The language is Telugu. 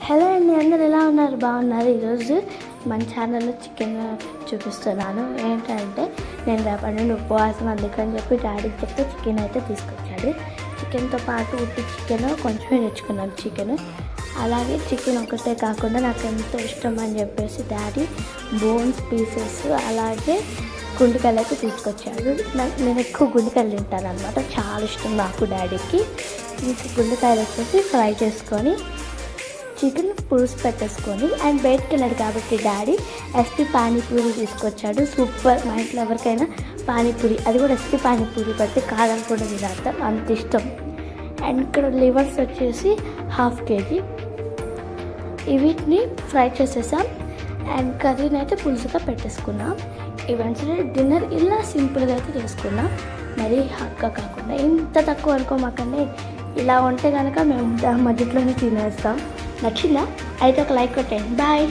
హలో అండి, అందరు ఎలా ఉన్నారు? బాగున్నారు. ఈరోజు మన ఛానల్లో చికెన్ చూపిస్తున్నాను. ఏంటంటే నేను రేపటి నుండి ఉపవాసం, అందుకని చెప్పి డాడీకి చెప్తే చికెన్ అయితే తీసుకొచ్చాడు. చికెన్తో పాటు ఉట్టి చికెన్ కొంచెమే తెచ్చుకున్నాను. చికెన్ అలాగే చికెన్ ఒకటే కాకుండా నాకు ఎంతో ఇష్టం అని చెప్పేసి డాడీ బోన్స్ పీసెస్ అలాగే గుండెకాయలు అయితే తీసుకొచ్చాడు. నేను ఎక్కువ గుండెకాయలు తింటాను అనమాట, చాలా ఇష్టం నాకు డాడీకి. గుండెకాయలు వచ్చేసి ఫ్రై చేసుకొని చికెన్ పులుసు పెట్టేసుకొని అండ్ బయటకు వెళ్ళాడు కాబట్టి డాడీ ఎస్పీ పానీపూరి తీసుకొచ్చాడు. సూపర్. మా ఇంట్లో ఎవరికైనా పానీపూరి, అది కూడా ఎస్పీ పానీపూరి పడితే కాదని కూడా తినేస్తాం, అంత ఇష్టం. అండ్ ఇక్కడ లివర్స్ వచ్చేసి 1/2 kg. వీటిని ఫ్రై చేసేసాం అండ్ కర్రీని అయితే పులుసుగా పెట్టేసుకున్నాం. ఈవెంట్స్లో డిన్నర్ ఇలా సింపుల్గా అయితే చేసుకున్నాం, మరీ హక్గా కాకుండా. ఇంత తక్కువ అనుకోమాకండి, ఇలా ఉంటే కనుక మేము మధ్యలోనే తినేస్తాం. నచ్చిందా? అయితే ఒక లైక్ కొట్టండి. బాయ్.